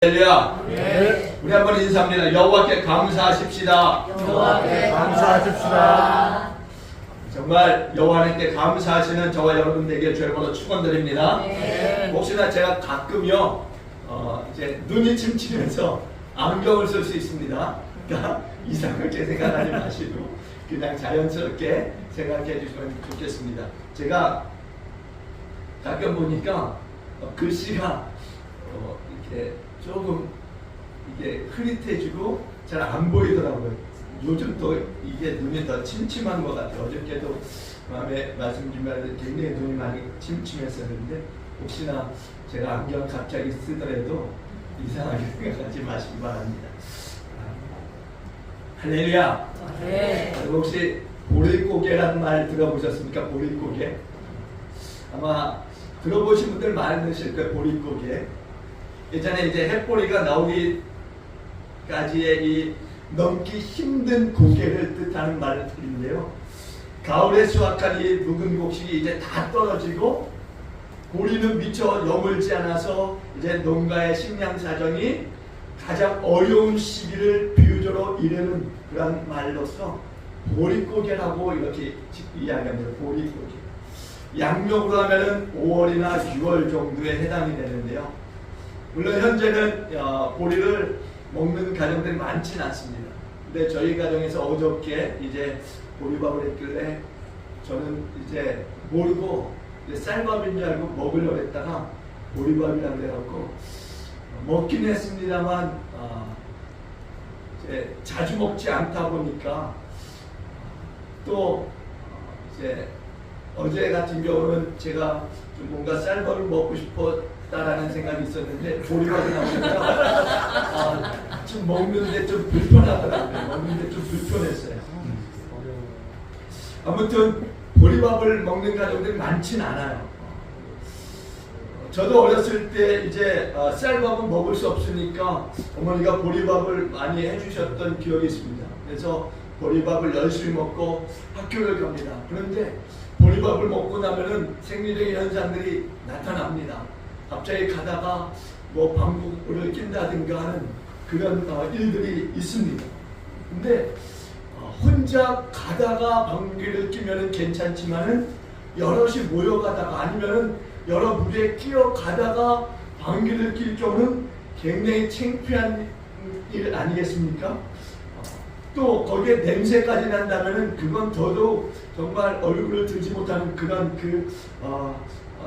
할렐루야. 네. 우리 한번 인사합니다. 여호와께 감사하십시다. 여호와께 감사하십시다. 정말 여호와 하나님께 감사하시는 저와 여러분들에게 주여로 축원드립니다. 네. 혹시나 제가 가끔요 이제 눈이 침침해서 안경을 쓸 수 있습니다. 그러니까 이상하게 생각하지 마시고 그냥 자연스럽게 생각해 주시면 좋겠습니다. 제가 가끔 보니까 글씨가 이렇게 조금 이게 흐릿해지고 잘 안 보이더라고요. 요즘 또 이게 눈이 더 침침한 것 같아요. 어저께도 마음에 말씀드리면 굉장히 눈이 많이 침침했었는데 혹시나 제가 안경 갑자기 쓰더라도 이상하게 생각하지 마시기 바랍니다. 할렐루야. 네. 혹시 보릿고개라는 말 들어보셨습니까? 보릿고개. 아마 들어보신 분들 많으실 거예요. 보릿고개. 예전에 이제 햇보리가 나오기까지의 이 넘기 힘든 고개를 뜻하는 말인데요. 가을에 수확한 이 묵은 곡식이 이제 다 떨어지고 보리는 미처 여물지 않아서 이제 농가의 식량 사정이 가장 어려운 시기를 비유적으로 이르는 그런 말로서 보릿고개라고 이렇게 이야기합니다. 보릿고개. 양력으로 하면은 5월이나 6월 정도에 해당이 되는데요. 물론 현재는 보리를 먹는 가정들이 많지는 않습니다. 근데 저희 가정에서 어저께 이제 보리밥을 했길래 저는 이제 모르고 쌀밥인 줄 알고 먹으려고 했다가 보리밥이라고 해갖고 먹긴 했습니다만 이제 자주 먹지 않다 보니까 또 이제 어제 같은 경우는 제가 좀 뭔가 쌀밥을 먹고 싶었다라는 생각이 있었는데 보리밥이 나오니까 좀 먹는데 좀 불편하더라고요. 먹는데 좀 불편했어요. 아무튼 보리밥을 먹는 가정들이 많진 않아요. 저도 어렸을 때 이제 쌀밥은 먹을 수 없으니까 어머니가 보리밥을 많이 해주셨던 기억이 있습니다. 그래서 보리밥을 열심히 먹고 학교를 갑니다. 그런데 보리밥을 먹고 나면은 생리적인 현상들이 나타납니다. 갑자기 가다가 뭐 방구를 낀다든가 하는 그런 일들이 있습니다. 근데 혼자 가다가 방귀를 끼면은 괜찮지만은 여럿이 모여가다가 아니면은 여러 무리에 끼어 가다가 방귀를 낄 경우는 굉장히 창피한 일 아니겠습니까? 또 거기에 냄새까지 난다면은 그건 더더욱 정말 얼굴을 들지 못하는 그런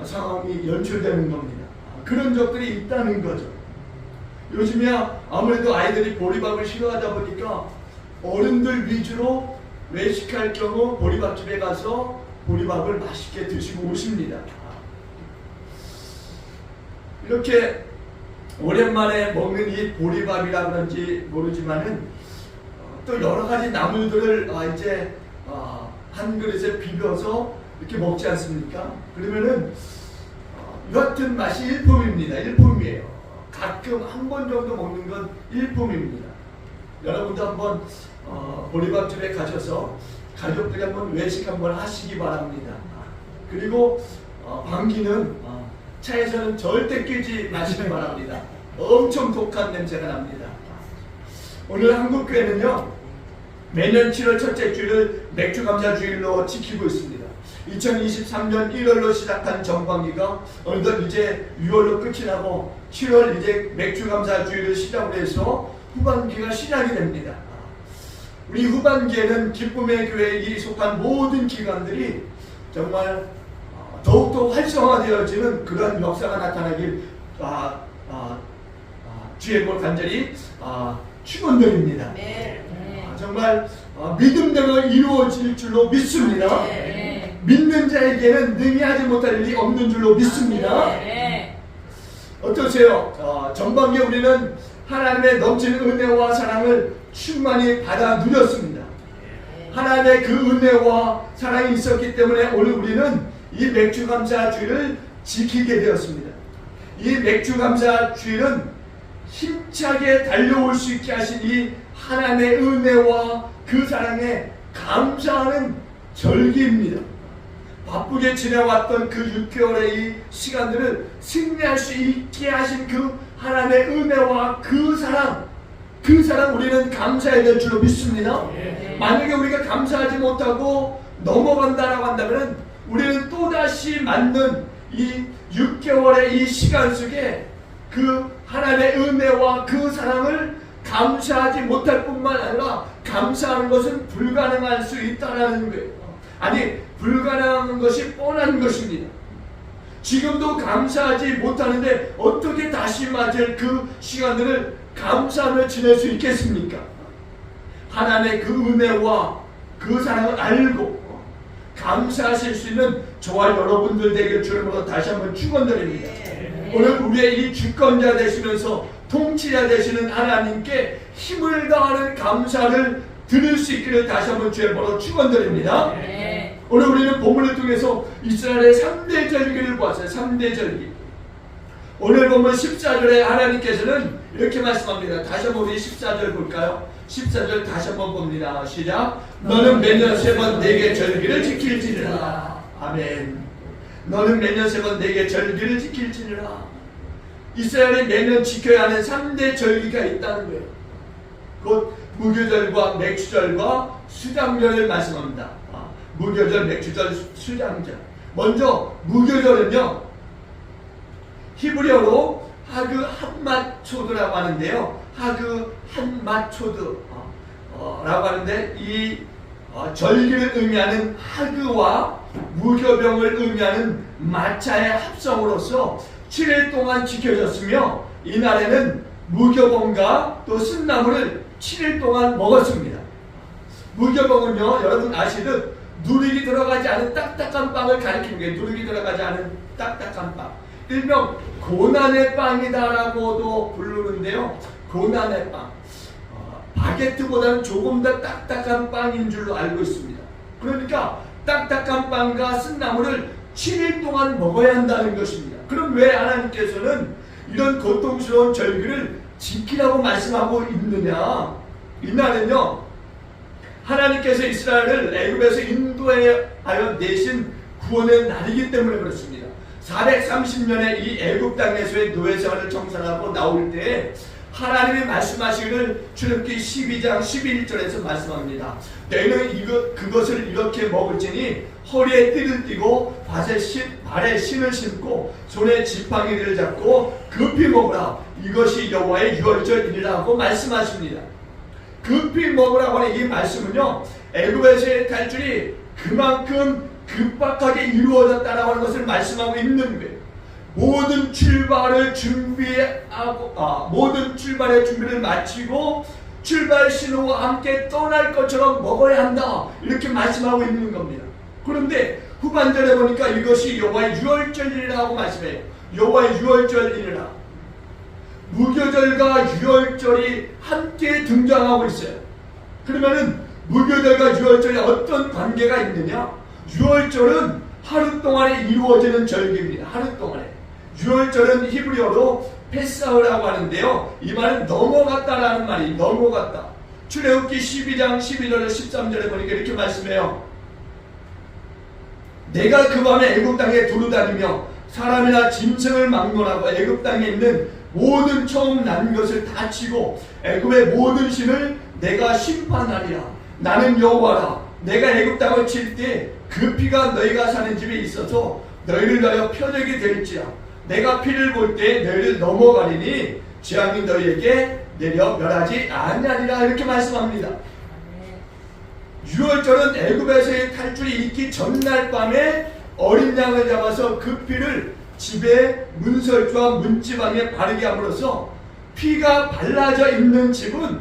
상황이 연출되는 겁니다. 그런 적들이 있다는 거죠. 요즘이야 아무래도 아이들이 보리밥을 싫어하다 보니까 어른들 위주로 외식할 경우 보리밥집에 가서 보리밥을 맛있게 드시고 오십니다. 이렇게 오랜만에 먹는 이 보리밥이라 그런지 모르지만은 또 여러 가지 나물들을 이제 한 그릇에 비벼서 이렇게 먹지 않습니까? 그러면은 여하튼 맛이 일품입니다. 일품이에요. 가끔 한 번 정도 먹는 건 일품입니다. 여러분도 한번 보리밥집에 가셔서 가족들이 한번 외식 한번 하시기 바랍니다. 그리고 방귀는 차에서는 절대 끼지 마시기 바랍니다. 엄청 독한 냄새가 납니다. 오늘 한국교회는요 매년 7월 첫째 주일을 맥주감사주일로 지키고 있습니다. 2023년 1월로 시작한 전반기가 어느덧 이제 6월로 끝이 나고 7월 이제 맥주감사주일을 시작으로 해서 후반기가 시작이 됩니다. 우리 후반기에는 기쁨의 교회에 속한 모든 기관들이 정말 더욱더 활성화되어지는 그런 역사가 나타나길 주의 볼 간절히 축원드립니다. 정말 믿음대로 이루어질 줄로 믿습니다. 믿는 자에게는 능히 하지 못할 일이 없는 줄로 믿습니다. 어떠세요? 전반기에 우리는 하나님의 넘치는 은혜와 사랑을 충만히 받아 누렸습니다. 하나님의 그 은혜와 사랑이 있었기 때문에 오늘 우리는 이 맥주감사주일을 지키게 되었습니다. 이 맥주감사주일은 힘차게 달려올 수 있게 하신 이 하나님의 은혜와 그 사랑에 감사하는 절기입니다. 바쁘게 지내왔던 그 6개월의 이 시간들을 승리할 수 있게 하신 그 하나님의 은혜와 그 사랑 우리는 감사해야 될 줄로 믿습니다. 만약에 우리가 감사하지 못하고 넘어간다라고 한다면 우리는 또다시 맞는 이 6개월의 이 시간 속에 그 하나님의 은혜와 그 사랑을 감사하지 못할 뿐만 아니라 감사하는 것은 불가능할 수 있다라는 거예요. 아니, 불가능한 것이 뻔한 것입니다. 지금도 감사하지 못하는데 어떻게 다시 맞을 그 시간들을 감사하며 지낼 수 있겠습니까? 하나님의 그 은혜와 그 사랑을 알고 감사하실 수 있는 저와 여러분들 되길 주님으로 다시 한번 축원드립니다. 오늘 우리의 이 주권자 되시면서 통치자 되시는 하나님께 힘을 다하는 감사를 드릴 수 있기를 다시 한번 주의 번호 축원드립니다. 오늘 우리는 본문을 통해서 이스라엘의 3대 절기를 보았어요. 3대 절기. 오늘 본문 14절에 하나님께서는 이렇게 말씀합니다. 다시 한번 우리 14절 볼까요? 14절 다시 한번 봅니다. 시작. 너는 매년 3번 내게 절기를 지킬지니라. 아멘. 너는 매년 3번 내게 절기를 지킬지니라. 이스라엘이 매년 지켜야 하는 3대 절기가 있다는 거예요. 곧 무교절과 맥주절과 수장절을 말씀합니다. 무교절, 맥주절, 수장절. 먼저 무교절은요, 히브리어로 하그 한마초드라고 하는데요. 하그 한마초드라고 하는데 이 절기를 의미하는 하그와 무교병을 의미하는 마차의 합성으로서 7일 동안 지켜졌으며 이날에는 무교병과 또 쓴나물을 7일 동안 먹었습니다. 무교병은요, 여러분 아시듯 누룩이 들어가지 않은 딱딱한 빵을 가리키는 게 누룩이 들어가지 않은 딱딱한 빵. 일명 고난의 빵이다라고도 부르는데요. 고난의 빵. 바게트보다는 조금 더 딱딱한 빵인 줄로 알고 있습니다. 그러니까 딱딱한 빵과 쓴나물을 7일 동안 먹어야 한다는 것입니다. 그럼 왜 하나님께서는 이런 고통스러운 절기를 지키라고 말씀하고 있느냐? 이날은요, 하나님께서 이스라엘을 애굽에서 인도하여 내신 구원의 날이기 때문에 그렇습니다. 430년의 이 애굽 땅에서의 노예 생활을 청산하고 나올 때 하나님이 말씀하시기를 출애굽기 12장 11절에서 말씀합니다. 너희는 그것을 이렇게 먹을지니 허리에 띠를 띠고 발에 신을 신고 손에 지팡이를 잡고 급히 먹으라. 이것이 여호와의 유월절이라고 말씀하십니다. 급히 먹으라고 하는 이 말씀은요, 애굽에서의 탈출이 그만큼 급박하게 이루어졌다라고 하는 것을 말씀하고 있는 거예요. 모든 출발의 준비를 마치고 출발 신호와 함께 떠날 것처럼 먹어야 한다, 이렇게 말씀하고 있는 겁니다. 그런데 후반절에 보니까 이것이 여호와의 유월절이라고 말씀해요. 여호와의 유월절이라. 무교절과 유월절이 함께 등장하고 있어요. 그러면은 무교절과 유월절이 어떤 관계가 있느냐? 유월절은 하루 동안에 이루어지는 절기입니다. 하루 동안에. 유월절은 히브리어로 페사흐라고 하는데요. 이 말은 넘어갔다라는 말이, 넘어갔다. 출애굽기 12장 12절에 13절에 보니까 이렇게 말씀해요. 내가 그 밤에 애굽 땅에 두루다니며 사람이나 짐승을 막론하고 애굽 땅에 있는 모든 처음 난 것을 다 치고 애굽의 모든 신을 내가 심판하리라. 나는 여호와라. 내가 애굽 땅을 칠 때 그 피가 너희가 사는 집에 있어서 너희를 위하여 표적이 될지라. 내가 피를 볼 때 너희를 넘어가리니 재앙이 너희에게 내려 멸하지 아니하리라. 이렇게 말씀합니다. 유월절은 애굽에서의 탈출이 있기 전날 밤에 어린 양을 잡아서 그 피를 집의 문설주와 문지방에 바르게 함으로써 피가 발라져 있는 집은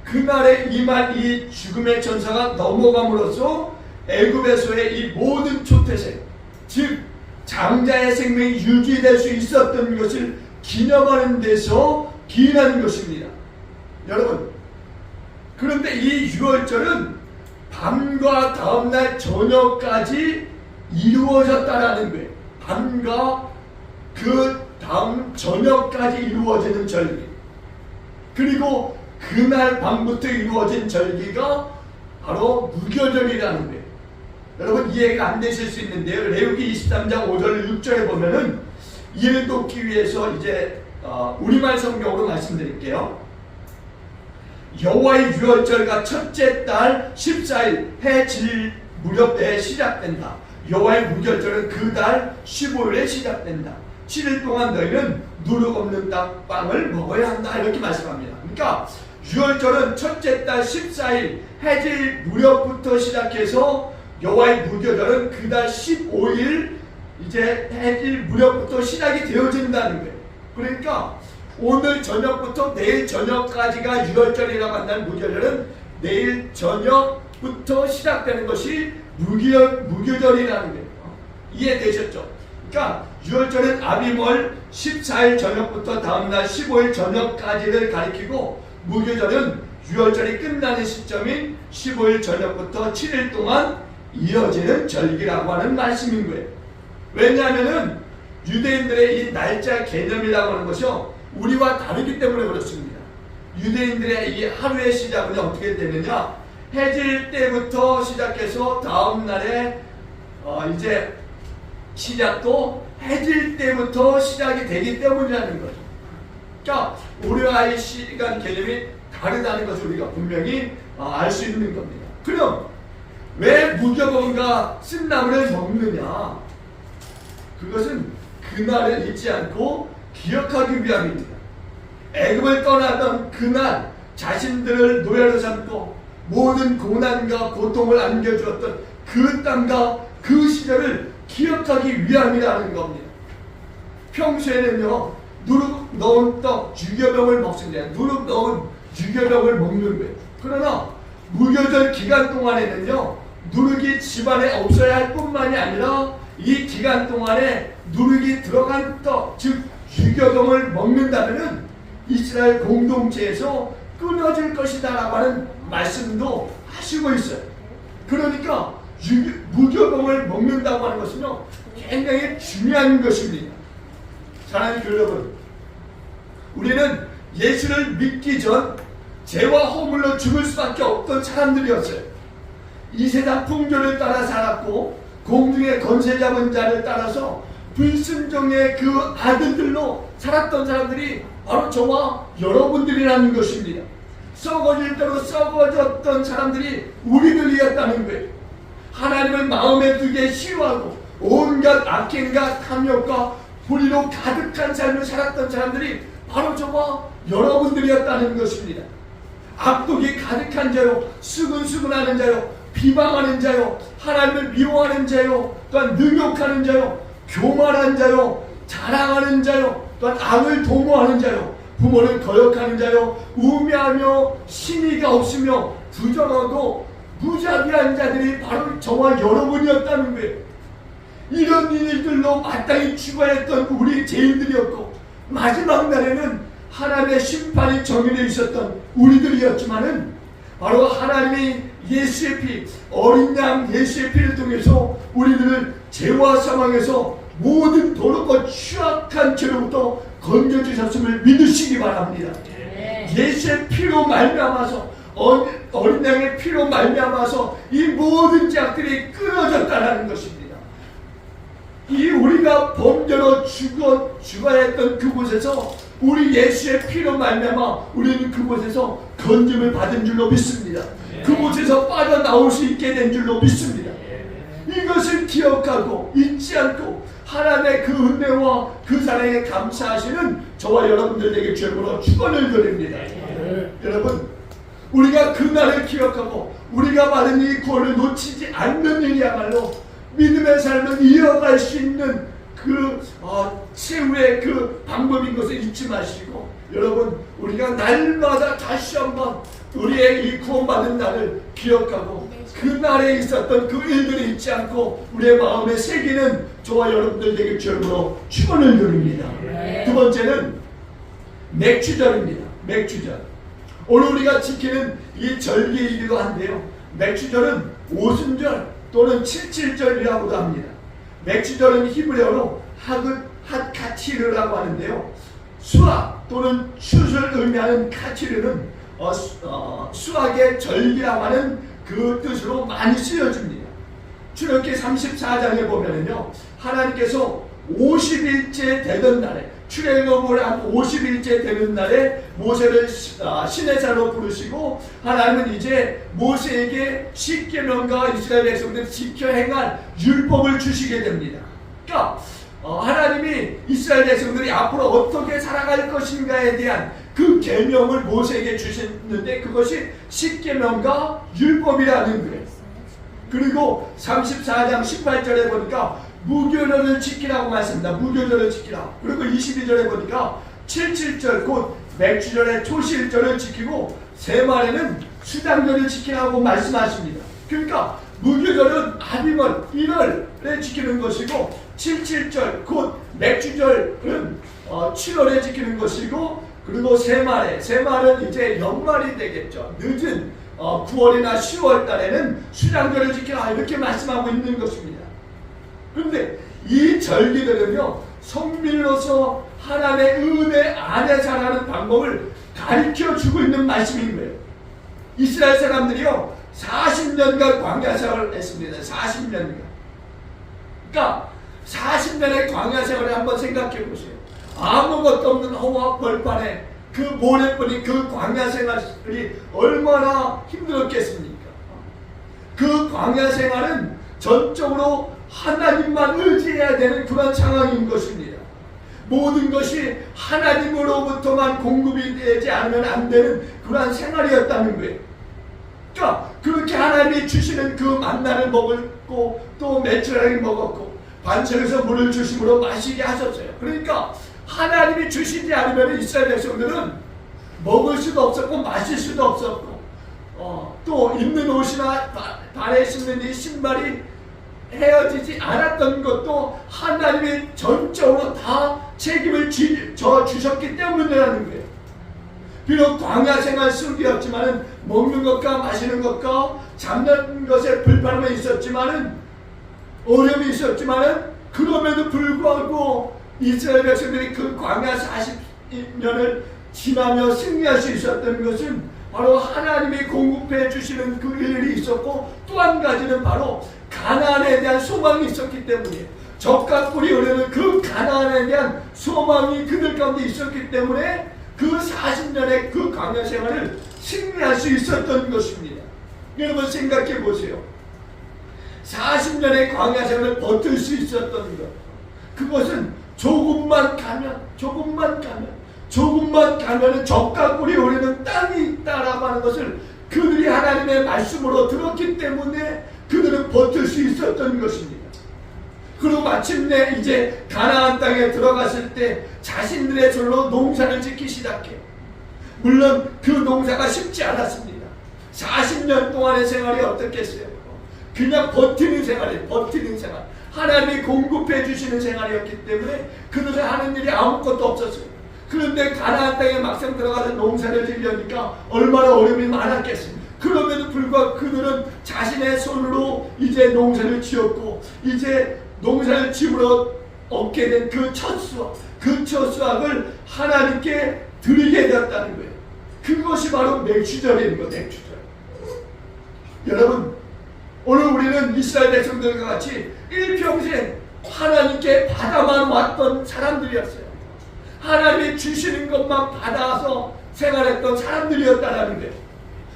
그날에 임한 이 죽음의 전사가 넘어감으로써 애굽에서의 이 모든 초태생, 즉 장자의 생명이 유지될 수 있었던 것을 기념하는 데서 기인하는 것입니다. 여러분, 그런데 이 유월절은 밤과 다음날 저녁까지 이루어졌다라는 거예요. 밤과 그 다음 저녁까지 이루어지는 절기. 그리고 그날 밤부터 이루어진 절기가 바로 무교절이라는 거예요. 여러분, 이해가 안 되실 수 있는데요. 레위기 23장 5절 6절에 보면은 이를 돕기 위해서 이제 우리말 성경으로 말씀드릴게요. 여호와의 유월절과 첫째 달 14일 해 질 무렵에 시작된다. 여호와의 무교절은 그 달 15일에 시작된다. 7일 동안 너희는 누룩 없는 빵을 먹어야 한다. 이렇게 말씀합니다. 그러니까 유월절은 첫째 달 14일 해질 무렵부터 시작해서 여호와의 무교절은 그 달 15일 이제 해질 무렵부터 시작이 되어진다는 거예요. 그러니까 오늘 저녁부터 내일 저녁까지가 유월절이라고 한다는 무교절은 내일 저녁부터 시작되는 것이 무교절이라는 거예요. 이해되셨죠? 그러니까 유월절은 아비월 14일 저녁부터 다음날 15일 저녁까지를 가리키고 무교절은 유월절이 끝나는 시점인 15일 저녁부터 7일 동안 이어지는 절기라고 하는 말씀인 거예요. 왜냐하면 유대인들의 이 날짜 개념이라고 하는 것이요 우리와 다르기 때문에 그렇습니다. 유대인들의 이 하루의 시작은 어떻게 되느냐, 해질 때부터 시작해서 다음 날에 이제 시작도 해질 때부터 시작이 되기 때문이라는 거죠. 그러니까 우리와의 시간 개념이 다르다는 것을 우리가 분명히 알 수 있는 겁니다. 그럼 왜 무교범과 쓴나물을 먹느냐? 그것은 그날을 잊지 않고 기억하기 위함입니다. 애굽을 떠나던 그날 자신들을 노예로 삼고 모든 고난과 고통을 안겨주었던 그 땅과 그 시절을 기억하기 위함이라는 겁니다. 평소에는요 누룩 넣은 떡 유교병을 먹습니다. 누룩 넣은 유교병을 먹는 거예요. 그러나 무교절 기간 동안에는요 누룩이 집안에 없어야 할 뿐만이 아니라 이 기간 동안에 누룩이 들어간 떡, 즉 유교병을 먹는다면 이스라엘 공동체에서 끊어질 것이다 라고 하는 말씀도 하시고 있어요. 그러니까 무교병을 먹는다고 하는 것은요 굉장히 중요한 것입니다. 사랑하는 교회 여러분, 우리는 예수를 믿기 전 죄와 허물로 죽을 수밖에 없던 사람들이었어요. 이 세상 풍조를 따라 살았고 공중의 권세 잡은 자를 따라서 불순종의 그 아들들로 살았던 사람들이 바로 저와 여러분들이라는 것입니다. 썩어질 대로 썩어졌던 사람들이 우리들이었다는 거예요. 하나님을 마음에 두기에 싫어하고 온갖 악행과 탐욕과 불의로 가득한 삶을 살았던 사람들이 바로 저와 여러분들이었다는 것입니다. 악독이 가득한 자요, 수근수근하는 자요, 비방하는 자요, 하나님을 미워하는 자요, 또한 능욕하는 자요, 교만한 자요, 자랑하는 자요, 또한 악을 도모하는 자요, 부모를 거역하는 자요, 우매하며 신의가 없으며 부정하고 무자비한 자들이 바로 저와 여러분이었다는 거예요. 이런 일들로 마땅히 죽어야 했던 우리 죄인들이었고 마지막 날에는 하나님의 심판이 정해져 있었던 우리들이었지만은 바로 하나님이 예수의 피, 어린 양 예수의 피를 통해서 우리들을 죄와 사망에서 모든 더럽고 추악한 죄로부터 건져주셨음을 믿으시기 바랍니다. 예수의 피로 말미암아서 어린 양의 피로 말미암아서 이 모든 죄악들이 끊어졌다는 것입니다. 이 우리가 범죄로 죽어야 했던 그곳에서 우리 예수의 피로 말미암아 우리는 그곳에서 건짐을 받은 줄로 믿습니다. 그곳에서 빠져나올 수 있게 된 줄로 믿습니다. 이것을 기억하고 잊지 않고 하나님의 그 은혜와 그 사랑에 감사하시는 저와 여러분들에게 죄물로 축원을 드립니다. 여러분, 우리가 그날을 기억하고 우리가 받은 이 구원을 놓치지 않는 일이야말로 믿음의 삶을 이어갈 수 있는 그 최후의 그 방법인 것을 잊지 마시고, 여러분, 우리가 날마다 다시 한번 우리의 이 구원받은 날을 기억하고 그날에 있었던 그 일들을 잊지 않고 우리의 마음에 새기는 저와 여러분들에게 죄물로 축원을 드립니다. 두 번째는 맥주절입니다. 맥주절. 오늘 우리가 지키는 이 절기이기도 한데요, 맥주절은 오순절 또는 칠칠절이라고도 합니다. 맥주절은 히브리어로 핫카티르라고 하는데요, 수학 또는 슛을 의미하는 카티르는 수학의 절기라고 하는 그 뜻으로 많이 쓰여집니다. 출애굽기 34장에 보면은요, 하나님께서 50일째 되던 날에 출애굽을 한 50일째 되는 날에 모세를 시내산으로 부르시고 하나님은 이제 모세에게 십계명과 이스라엘 백성들이 지켜 행할 율법을 주시게 됩니다. 그러니까 하나님이 이스라엘 백성들이 앞으로 어떻게 살아갈 것인가에 대한 그 계명을 모세에게 주셨는데 그것이 십계명과 율법이라는 거예요. 그리고 34장 18절에 보니까 무교절을 지키라고 말씀합니다. 무교절을 지키라. 그리고 22절에 보니까 77절 곧 맥주절의 초실절을 지키고 세말에는 수장절을 지키라고 말씀하십니다. 그러니까 무교절은 아비월 1월에 지키는 것이고 77절 곧 맥주절은 7월에 지키는 것이고 그리고 세말은 이제 연말이 되겠죠. 늦은 9월이나 10월 달에는 수장절을 지키라 이렇게 말씀하고 있는 것입니다. 그런데 이 절기들은요 성밀로서 하나님의 은혜 안에 살아가는 방법을 가르쳐주고 있는 말씀인 거예요. 이스라엘 사람들이요 40년간 광야 생활을 했습니다. 40년간. 그러니까 40년의 광야 생활을 한번 생각해 보세요. 아무것도 없는 허와 벌판에 그 모래뿐인 그 광야 생활이 얼마나 힘들었겠습니까? 그 광야 생활은 전적으로 하나님만 의지해야 되는 그런 상황인 것입니다. 모든 것이 하나님으로부터만 공급이 되지 않으면 안 되는 그러한 생활이었다는 거예요. 그러니까 그렇게 하나님이 주시는 그 만나를 먹었고 또 메추라기 먹었고 반석에서 물을 주심으로 마시게 하셨어요. 그러니까 하나님이 주시지 않으면 이스라엘 백성들은 먹을 수도 없었고 마실 수도 없었고 또 입는 옷이나 발에 신는 이 신발이 헤어지지 않았던 것도 하나님이 전적으로 다 책임을 주셨기 때문이라는 거예요. 비록 광야 생활 속이었지만은 먹는 것과 마시는 것과 잡는 것에 불편함이 있었지만은 어려움이 있었지만은 그럼에도 불구하고 이스라엘 백성들이 그 광야 40년을 지나며 승리할 수 있었던 것은 바로 하나님이 공급해 주시는 그 일이 있었고 또 한 가지는 바로 가나안에 대한 소망이 있었기 때문이에요. 적과 꿀이 흐르는 그 가나안에 대한 소망이 그들 가운데 있었기 때문에 그 40년의 그 광야 생활을 승리할 수 있었던 것입니다. 여러분 생각해 보세요. 40년의 광야 생활을 버틸 수 있었던 것, 그것은 조금만 가면은 적과 꿀이 흐르는 땅이 있다라고 하는 것을 그들이 하나님의 말씀으로 들었기 때문에 그들은 버틸 수 있었던 것입니다. 그리고 마침내 이제 가나안 땅에 들어갔을 때 자신들의 절로 농사를 짓기 시작해요. 물론 그 농사가 쉽지 않았습니다. 40년 동안의 생활이 어떻겠어요? 그냥 버티는 생활이에요. 버티는 생활. 하나님이 공급해 주시는 생활이었기 때문에 그들은 하는 일이 아무것도 없었어요. 그런데 가나안 땅에 막상 들어가서 농사를 지으려니까 얼마나 어려움이 많았겠습니까? 그럼에도 불구하고 그들은 자신의 손으로 이제 농사를 지었고 이제 농사를 지으러 얻게 된 그 첫 수확을 하나님께 드리게 되었다는 거예요. 그것이 바로 맥주절인 거예요. 맥주절. 여러분 오늘 우리는 이스라엘 백성들과 같이 일평생 하나님께 받아만 왔던 사람들이었어요. 하나님이 주시는 것만 받아서 생활했던 사람들이었다는 거예요.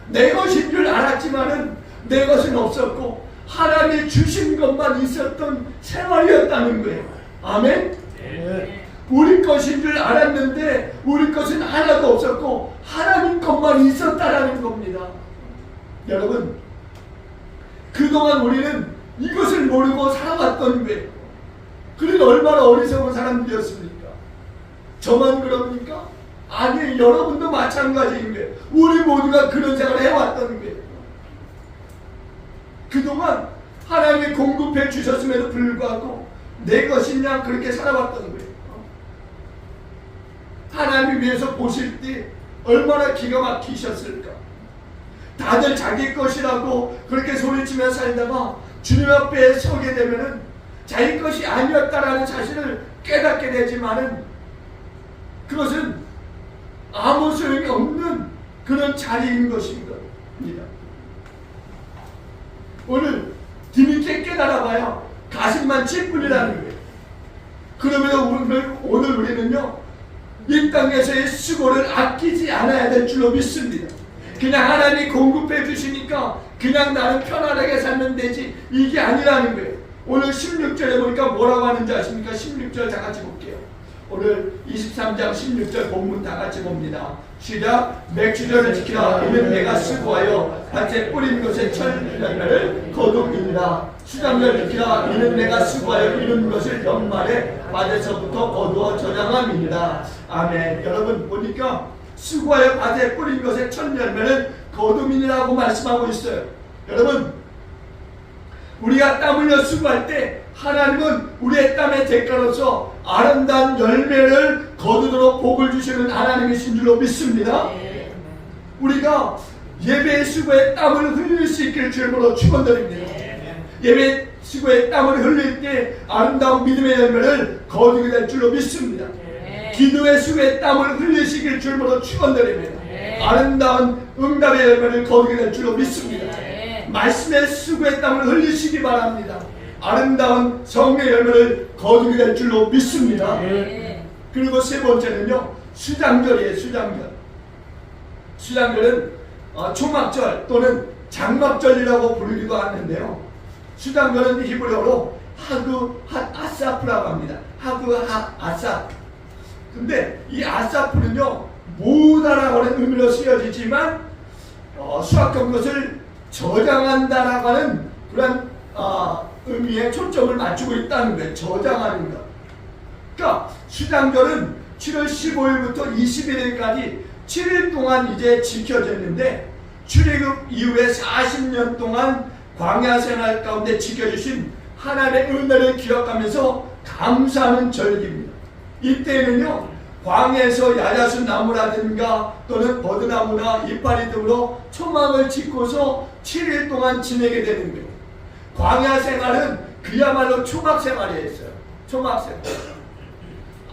내 것인 줄 알았지만은 내 것은 없었고 하나님이 주신 것만 있었던 생활이었다는 거예요. 아멘? 네. 우리 것인 줄 알았는데 우리 것은 하나도 없었고 하나님 것만 있었다라는 겁니다. 여러분 그동안 우리는 이것을 모르고 살아왔던 거예요. 그러니 얼마나 어리석은 사람들이었습니까? 저만 그럽니까? 아니 여러분도 마찬가지인 거예요. 우리 모두가 그런 생활을 해왔던 거예요. 그동안 하나님이 공급해 주셨음에도 불구하고 내 것이냐 그렇게 살아왔던 거예요. 하나님이 위해서 보실 때 얼마나 기가 막히셨을까. 다들 자기 것이라고 그렇게 소리치며 살다가 주님 앞에 서게 되면은 자기 것이 아니었다라는 사실을 깨닫게 되지만은 그것은 아무 소용이 없는 그런 자리인 것인 겁니다. 오늘 뒤늦게 깨달아봐야 가슴만 찔 뿐이라는 거예요. 그러면 오늘 우리는요 이 땅에서의 수고를 아끼지 않아야 될 줄로 믿습니다. 그냥 하나님이 공급해 주시니까 그냥 나는 편안하게 살면 되지, 이게 아니라는 거예요. 오늘 16절에 보니까 뭐라고 하는지 아십니까? 16절 다 같이 볼게요. 오늘 23장 16절 본문 다 같이 봅니다. 시작. 맥주절을 지키라. 이는 내가 수고하여 밭에 뿌린 것의 철열매를 거두리라. 수장절을 지키라. 이는 내가 수고하여 이룬 것을 연말에 밭에서부터 거두어 저장함이니라. 아멘. 여러분 보니까 수고하여 밭에 뿌린 것의 철열매를 거둠이라고 말씀하고 있어요. 여러분, 우리가 땀 흘려 수고할 때 하나님은 우리의 땀의 대가로서 아름다운 열매를 거두도록 복을 주시는 하나님이신 줄로 믿습니다. 우리가 예배의 수고에 땀을 흘릴 수 있기를 주님으로 축원드립니다. 예배 수고에 땀을 흘릴 때 아름다운 믿음의 열매를 거두게 될 줄로 믿습니다. 기도의 수고에 땀을 흘리시길 주님으로 축원드립니다. 아름다운 응답의 열매를 거두게 될 줄로 믿습니다. 말씀의 수고의 땀을 흘리시기 바랍니다. 아름다운 성령의 열매를 거두게 될 줄로 믿습니다. 그리고 세 번째는요, 수장절이에요. 수장절. 수장절은 초막절 또는 장막절이라고 부르기도 하는데요. 수장절은 히브리어로 하그 핫 아사프라고 합니다. 하그 핫 아사프. 근데 이 아사프는요, 모으다라고 하는 의미로 쓰여지지만 수학적 것을 저장한다라고 하는 그런 의미에 초점을 맞추고 있다는 거예요. 저장하는 것. 그러니까 수장절은 7월 15일부터 21일까지 7일 동안 이제 지켜졌는데, 출애굽 이후에 40년 동안 광야 생활 가운데 지켜주신 하나님의 은혜를 기억하면서 감사하는 절기입니다. 이때는요, 광야에서 야자수 나무라든가 또는 버드나무나 이파리 등으로 초막을 짓고서 7일 동안 지내게 되는 거예요. 광야 생활은 그야말로 초막 생활이었어요. 초막 생활.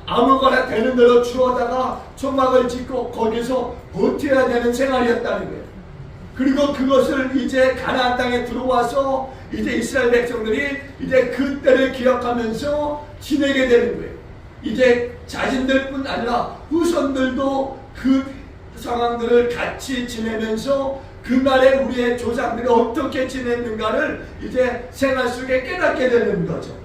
아무거나 되는 대로 주워다가 초막을 짓고 거기서 버텨야 되는 생활이었다는 거예요. 그리고 그것을 이제 가나안 땅에 들어와서 이제 이스라엘 백성들이 이제 그때를 기억하면서 지내게 되는 거예요. 이제 자신들뿐 아니라 후손들도 그 상황들을 같이 지내면서 그날에 우리의 조상들이 어떻게 지냈는가를 이제 생활 속에 깨닫게 되는 거죠.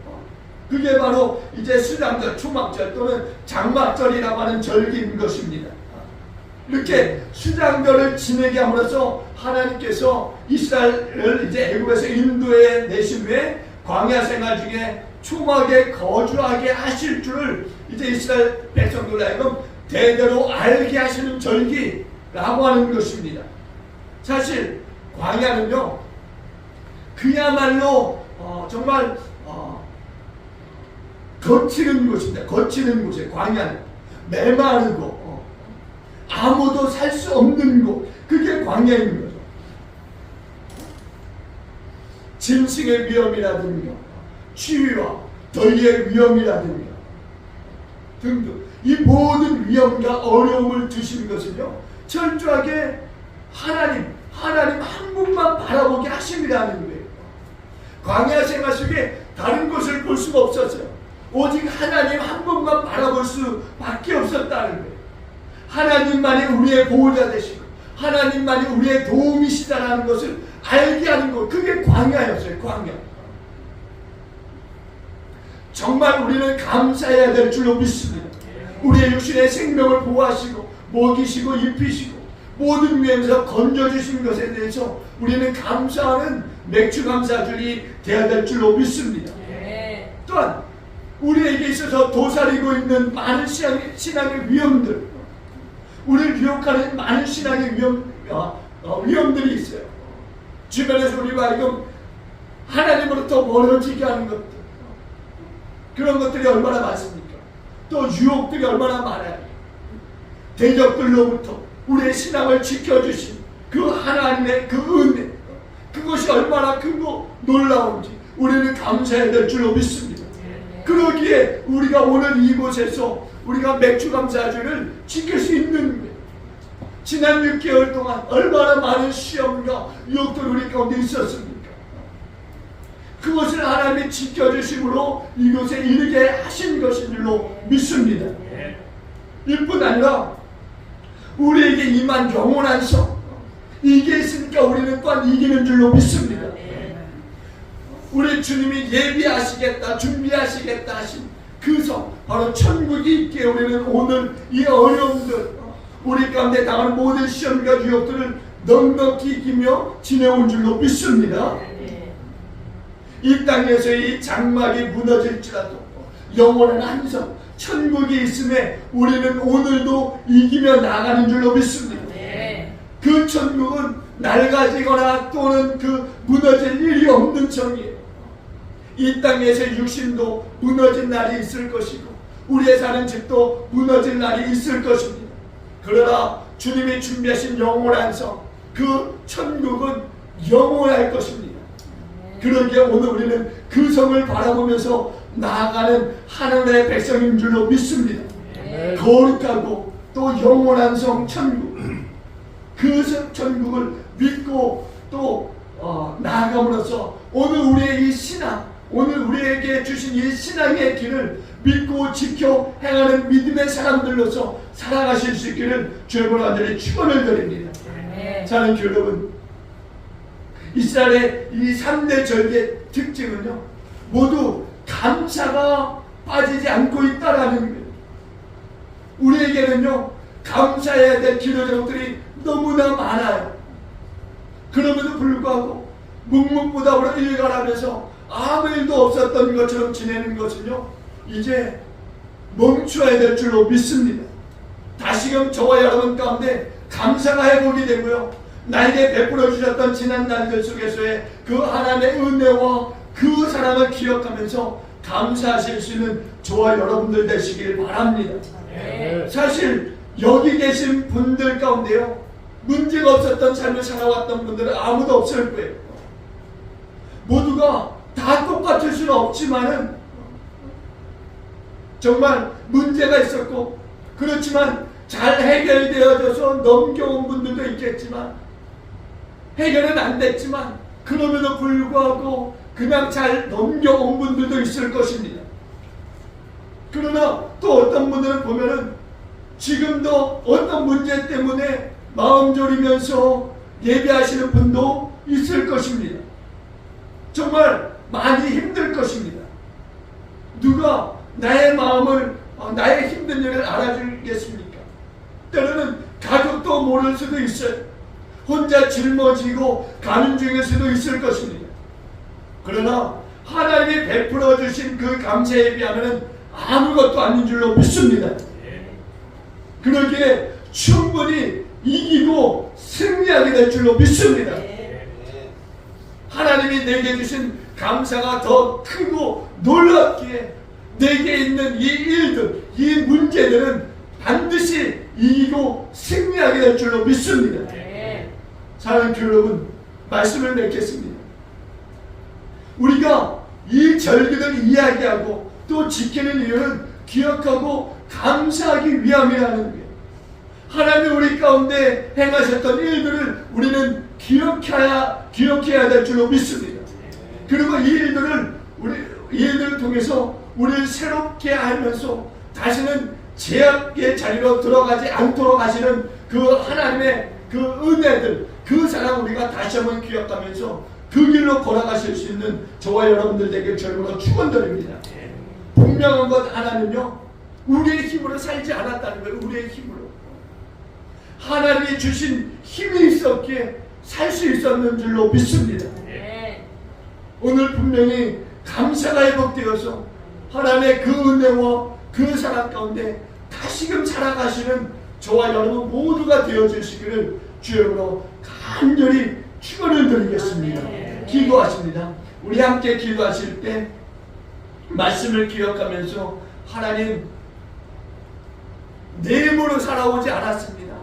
그게 바로 이제 수장절, 초막절 또는 장막절이라고 하는 절기인 것입니다. 이렇게 수장절을 지내게 함으로써 하나님께서 이스라엘을 이제 애굽에서 인도해 내신 후에 광야 생활 중에 초막에 거주하게 하실 줄을 이제 이스라엘 백성들로 하여금 대대로 알게 하시는 절기라고 하는 것입니다. 사실 광야는요, 그야말로 정말 거치는 곳입니다. 거치는 곳이에요. 광야는 메마르고 아무도 살 수 없는 곳, 그게 광야인 거죠. 짐승의 위험이라든가 추위와 더위의 위험이라든가 등등 이 모든 위험과 어려움을 주시는 것은요, 철저하게 하나님 한 분만 바라보게 하심이라는 거예요. 광야 생활 속에 다른 것을 볼 수가 없었어요. 오직 하나님 한 분만 바라볼 수밖에 없었다는 거예요. 하나님만이 우리의 보호자 되시고 하나님만이 우리의 도움이시다라는 것을 알게 하는 것, 그게 광야였어요. 광야. 정말 우리는 감사해야 될 줄로 믿습니다. 우리의 육신의 생명을 보호하시고 먹이시고 입히시고 모든 위험에서 건져주신 것에 대해서 우리는 감사하는 맥주 감사절이 되어야 될 줄로 믿습니다. 또한 우리에게 있어서 도사리고 있는 많은 신앙의 위험들, 우리를 유혹하는 많은 신앙의 위험들이 있어요. 주변에서 우리가 지금 하나님으로부터 멀어지게 하는 것들, 그런 것들이 얼마나 많습니까? 또 유혹들이 얼마나 많아요. 대적들로부터 우리의 신앙을 지켜주신 그 하나님의 그 은혜, 그것이 얼마나 크고 놀라운지 우리는 감사해야 될 줄로 믿습니다. 그러기에 우리가 오늘 이곳에서 우리가 맥주 감사주를 지킬 수 있는 거예요. 지난 6개월 동안 얼마나 많은 시험과 유혹들이 우리 가운데 있었습니까? 그것을 하나님이 지켜주심으로 이곳에 이르게 하신 것인 줄로 믿습니다. 이뿐 아니라 우리에게 임한 영원한 성, 이게 있으니까 우리는 또한 이기는 줄로 믿습니다. 우리 주님이 예비하시겠다, 준비하시겠다 하신 그 성, 바로 천국이 있기에 우리는 오늘 이 어려움들, 우리 가운데 당하는 모든 시험과 유혹들을 넉넉히 이기며 지내온 줄로 믿습니다. 이 땅에서 이 장막이 무너질지라도 영원한 한성, 천국이 있음에 우리는 오늘도 이기며 나가는 줄로 믿습니다. 그 천국은 낡아지거나 또는 그 무너질 일이 없는 성이에요. 이 땅에서 육신도 무너진 날이 있을 것이고 우리의 사는 집도 무너질 날이 있을 것입니다. 그러나 주님이 준비하신 영원한 성, 그 천국은 영원할 것입니다. 그러기에 오늘 우리는 그 성을 바라보면서 나아가는 하늘의 백성인 줄로 믿습니다. 거룩하고 또 영원한 성 천국, 그 천국을 믿고 또 나아감으로써 오늘 우리의 이 신앙, 오늘 우리에게 주신 이 신앙의 길을 믿고 지켜 행하는 믿음의 사람들로서 살아가실 수 있기를 주님으로 간절히 축원을 드립니다. 사는 여러분, 이스라엘의 이 3대 절기의 특징은요, 모두 감사가 빠지지 않고 있다라는 거예요. 우리에게는요, 감사해야 될 기도제목들이 너무나 많아요. 그럼에도 불구하고 묵묵부답으로 일관하면서 아무 일도 없었던 것처럼 지내는 것은요, 이제 멈춰야 될 줄로 믿습니다. 다시금 저와 여러분 가운데 감사가 회복이 되고요, 나에게 베풀어 주셨던 지난 날들 속에서의 그 하나님의 은혜와 그 사랑을 기억하면서 감사하실 수 있는 저와 여러분들 되시길 바랍니다. 사실 여기 계신 분들 가운데요, 문제가 없었던 삶을 살아왔던 분들은 아무도 없을 거예요. 모두가 다 똑같을 수는 없지만은 정말 문제가 있었고, 그렇지만 잘 해결되어져서 넘겨온 분들도 있겠지만, 해결은 안 됐지만 그럼에도 불구하고 그냥 잘 넘겨온 분들도 있을 것입니다. 그러나 또 어떤 분들은 보면은 지금도 어떤 문제 때문에 마음 졸이면서 예배하시는 분도 있을 것입니다. 정말 많이 힘들 것입니다. 누가 나의 마음을, 나의 힘든 일을 알아주겠습니까? 때로는 가족도 모를 수도 있어요. 혼자 짊어지고 가는 중일 수도 있을 것입니다. 그러나 하나님이 베풀어 주신 그 감사에 비하면 아무것도 아닌 줄로 믿습니다. 그러기에 충분히 이기고 승리하게 될 줄로 믿습니다. 하나님이 내게 주신 감사가 더 크고 놀랍기에 내게 있는 이 일들, 이 문제들은 반드시 이기고 승리하게 될 줄로 믿습니다. 사랑하는 교회 여러분, 말씀을 맺겠습니다. 우리가 이 절기를 이야기하고 또 지키는 이유는 기억하고 감사하기 위함이라는 거예요. 하나님이 우리 가운데 행하셨던 일들을 우리는 기억해야 될 줄로 믿습니다. 그리고 이 일들을 통해서 우리를 새롭게 하면서 다시는 죄악의 자리로 들어가지 않도록 하시는 그 하나님의 그 은혜들, 그 사랑 우리가 다시 한번 기억하면서 그 길로 걸어가실 수 있는 저와 여러분들 되길 주님으로 축원드립니다. 분명한 것 하나는요, 우리의 힘으로 살지 않았다는 거예요. 우리의 힘으로 하나님이 주신 힘이 있었기에 살 수 있었는 줄로 믿습니다. 오늘 분명히 감사가 회복되어서 하나님의 그 은혜와 그 사랑 가운데 다시금 살아가시는 저와 여러분 모두가 되어주시기를 주여로 간절히 축원을 드리겠습니다. 기도하십니다. 우리 함께 기도하실 때 말씀을 기억하면서 하나님, 내 힘으로 살아오지 않았습니다.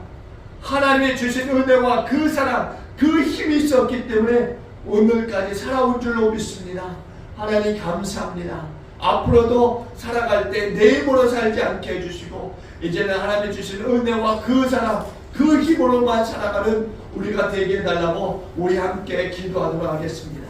하나님이 주신 은혜와 그 사랑, 그 힘이 있었기 때문에 오늘까지 살아온 줄로 믿습니다. 하나님 감사합니다. 앞으로도 살아갈 때 내 힘으로 살지 않게 해주시고 이제는 하나님이 주신 은혜와 그 사랑, 그 힘으로만 살아가는 우리가 되게 해달라고 우리 함께 기도하도록 하겠습니다.